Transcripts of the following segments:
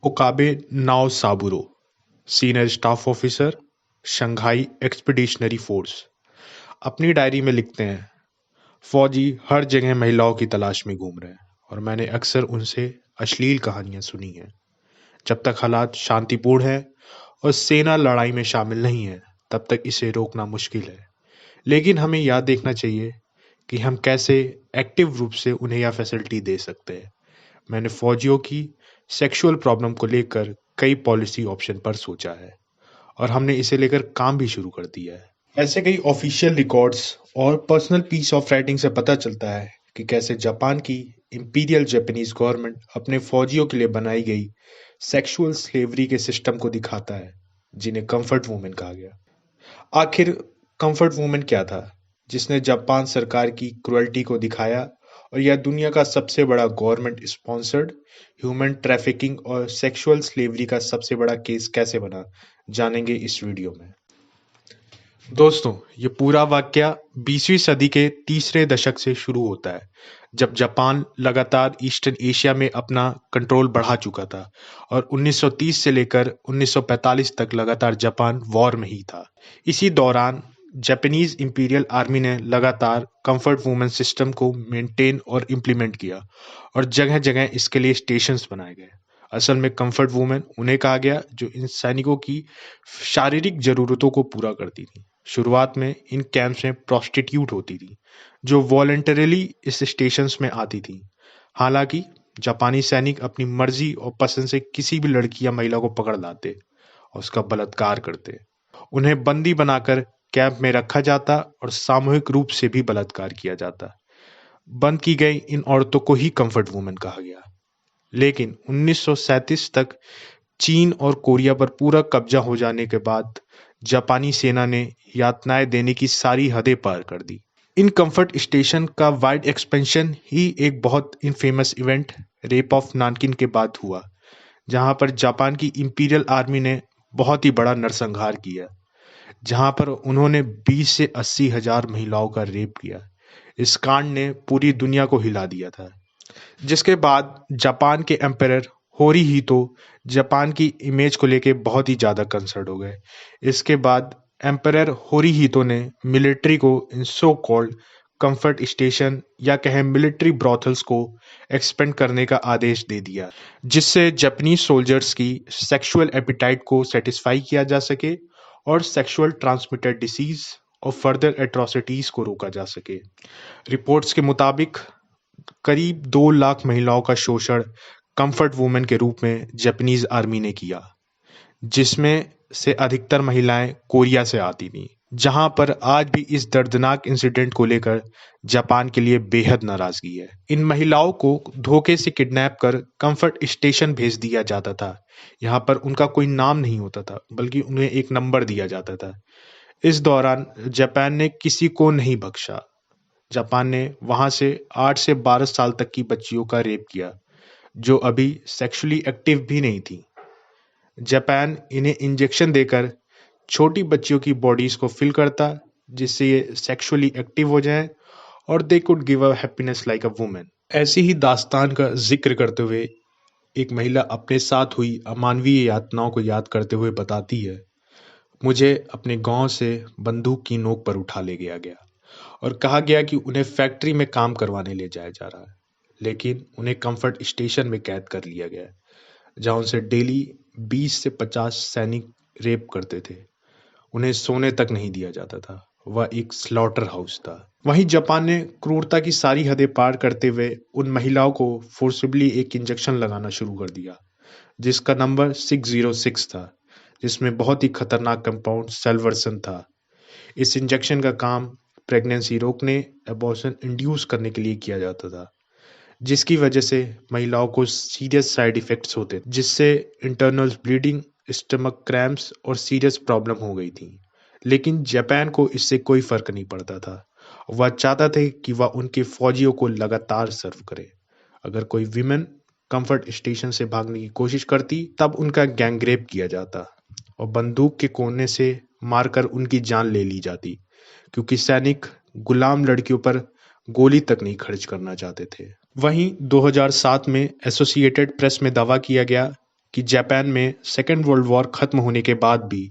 ओकाबे Naosaburo, senior staff officer, Shanghai expeditionary force, अपनी diary में लिखते हैं, फौजी हर जगह महिलाओं की तलाश में घूम रहे हैं और मैंने अक्सर उनसे अश्लील कहानियां सुनी हैं। जब तक हालात शांतिपूर्ण है और सेना लड़ाई में शामिल नहीं है, तब तक इसे रोकना मुश्किल है। लेकिन हमें याद देखना चाहिए कि हम कैसे एक्टिव रूप से उन्हें यह फैसिलिटी दे सकते हैं। मैंने फौजियों की सेक्सुअल प्रॉब्लम को लेकर कई पॉलिसी ऑप्शन पर सोचा है और हमने इसे लेकर काम भी शुरू कर दिया है। ऐसे कई ऑफिशियल रिकॉर्ड्स और पर्सनल पीस ऑफ राइटिंग से पता चलता है कि कैसे जापान की इंपीरियल जापानीज गवर्नमेंट अपने फौजियों के लिए बनाई गई सेक्सुअल स्लेवरी के सिस्टम को दिखाता है, जिन्हें कंफर्ट वुमेन कहा गया। आखिर कंफर्ट वुमेन क्या था जिसने जापान सरकार की क्रुएल्टी को दिखाया, और यह दुनिया का सबसे बड़ा गवर्नमेंट स्पॉन्सर्ड ह्यूमन ट्रैफिकिंग और सेक्सुअल स्लेवरी का सबसे बड़ा केस कैसे बना, जानेंगे इस वीडियो में। दोस्तों, ये पूरा वाकया 20वीं सदी के तीसरे दशक से शुरू होता है, जब जापान लगातार ईस्टर्न एशिया में अपना कंट्रोल बढ़ा चुका था और 1930 से लेकर 1945 तक लगातार जापान वॉर में ही था। इसी दौरान जापानीज इंपीरियल आर्मी ने लगातार कंफर्ट वुमेन सिस्टम को मेंटेन और इम्प्लीमेंट किया और जगह जगह इसके लिए स्टेशंस बनाए गए। असल में कंफर्ट वुमेन उन्हें कहा गया जो इन सैनिकों की शारीरिक जरूरतों को पूरा करती थी। शुरुआत में इन कैंप्स में प्रोस्टिट्यूट होती थी जो वॉलंटरीली इस स्टेशंस में आती थी। हालांकि जापानी सैनिक अपनी मर्जी और पसंद से किसी भी लड़की या महिला को पकड़ लाते और उसका बलात्कार करते। उन्हें बंदी बनाकर कैंप में रखा जाता और सामूहिक रूप से भी बलात्कार किया जाता। बंद की गई इन औरतों को ही कंफर्ट वुमेन कहा गया। लेकिन 1937 तक चीन और कोरिया पर पूरा कब्जा हो जाने के बाद जापानी सेना ने यातनाएं देने की सारी हदें पार कर दी। इन कंफर्ट स्टेशन का वाइड एक्सपेंशन ही एक बहुत इनफेमस इवेंट रेप ऑफ नानकिन के बाद हुआ, जहां पर जापान की इंपीरियल आर्मी ने बहुत ही बड़ा नरसंहार किया, जहां पर उन्होंने 20 से 80 हजार महिलाओं का रेप किया। इस कांड ने पूरी दुनिया को हिला दिया था, जिसके बाद जापान के एम्परर होरीहितो जापान की इमेज को लेके बहुत ही ज़्यादा कंसर्न हो गए। इसके बाद एम्परर होरीहितो ने मिलिट्री को इन सो कॉल्ड कंफर्ट स्टेशन या कहें मिलिट्री ब्रॉथल्स को एक्सपेंड करने का आदेश दे दिया, जिससे जापानीज सोल्जर्स की सेक्सुअल एपिटाइट को सेटिस्फाई किया जा सके और सेक्सुअल ट्रांसमिटेड डिसीज और फर्दर एट्रोसिटीज को रोका जा सके। रिपोर्ट्स के मुताबिक करीब 2 लाख महिलाओं का शोषण कंफर्ट वुमेन के रूप में जापानीज आर्मी ने किया, जिसमें से अधिकतर महिलाएं कोरिया से आती थीं, जहां पर आज भी इस दर्दनाक इंसिडेंट को लेकर जापान के लिए बेहद नाराजगी है। इन महिलाओं को धोखे से किडनैप कर कंफर्ट स्टेशन भेज दिया जाता था। यहाँ पर उनका कोई नाम नहीं होता था, बल्कि उन्हें एक नंबर दिया जाता था। इस दौरान जापान ने किसी को नहीं बख्शा। जापान ने वहां से 8 से 12 साल तक की बच्चियों का रेप किया, जो अभी सेक्सुअली एक्टिव भी नहीं थी। जापान इन्हें इंजेक्शन देकर छोटी बच्चियों की बॉडीज को फिल करता, जिससे ये सेक्सुअली एक्टिव हो जाएं और they could give a happiness like a women. ऐसी ही दास्तान का जिक्र करते हुए एक महिला अपने साथ हुई अमानवीय यातनाओं को याद करते हुए बताती है, मुझे अपने गांव से बंदूक की नोक पर उठा ले गया गया और कहा गया कि उन्हें फैक्ट्री में काम करवाने ले जाया जा रहा है, लेकिन उन्हें कंफर्ट स्टेशन में कैद कर लिया गया, जहां उनसे डेली 20 से 50 सैनिक रेप करते थे। उन्हें सोने तक नहीं दिया जाता था। वह एक स्लॉटर हाउस था। वहीं जापान ने क्रूरता की सारी हदें पार करते हुए उन महिलाओं को फोर्सिबली एक इंजेक्शन लगाना शुरू कर दिया, जिसका नंबर 606 था, जिसमें बहुत ही खतरनाक कंपाउंड सेल्वर्सन था। इस इंजेक्शन का काम प्रेगनेंसी रोकने, एबॉर्शन इंड्यूस करने के लिए किया जाता था, जिसकी वजह से महिलाओं को सीरियस साइड इफेक्ट्स होते, जिससे इंटरनल ब्लीडिंग, स्टमक क्रैम्प्स और सीरियस प्रॉब्लम हो गई थी। लेकिन जापान को इससे कोई फर्क नहीं पड़ता था। वह चाहता थे कि वह उनके फौजियों को लगातार सर्व करे। अगर कोई विमेन कंफर्ट स्टेशन से भागने की कोशिश करती, तब उनका गैंग रेप किया जाता और बंदूक के कोने से मारकर उनकी जान ले ली जाती, क्योंकि सैनिक गुलाम लड़कियों पर गोली तक नहीं खर्च करना चाहते थे। वहीं 2007 में एसोसिएटेड प्रेस में दावा किया गया कि जापान में सेकेंड वर्ल्ड वॉर खत्म होने के बाद भी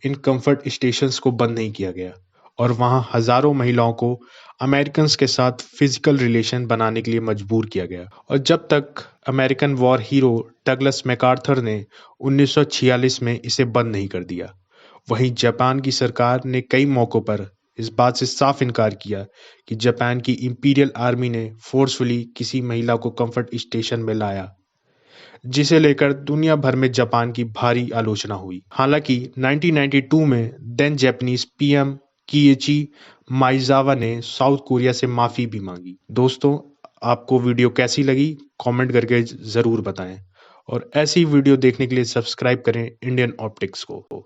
इन कंफर्ट स्टेशंस को बंद नहीं किया गया और वहां हजारों महिलाओं को अमेरिकन्स के साथ फिजिकल रिलेशन बनाने के लिए मजबूर किया गया। और जब तक American war hero Douglas MacArthur ने 1946 में इसे बंद नहीं कर दिया, वहीं जापान की सरकार ने कई मौकों पर इस बात से साफ इनकार किया कि जापान की इंपीरियल आर्मी ने फोर्सफुली किसी महिला को कंफर्ट स्टेशन में लाया, जिसे लेकर दुनिया भर में जापान की भारी आलोचना हुई। हालांकि 1992 में देन जापानीज पीएम किएची माइजावा ने साउथ कोरिया से माफी भी मांगी। दोस्तों, आपको वीडियो कैसी लगी कमेंट करके जरूर बताएं और ऐसी वीडियो देखने के लिए सब्सक्राइब करें इंडियन ऑप्टिक्स को।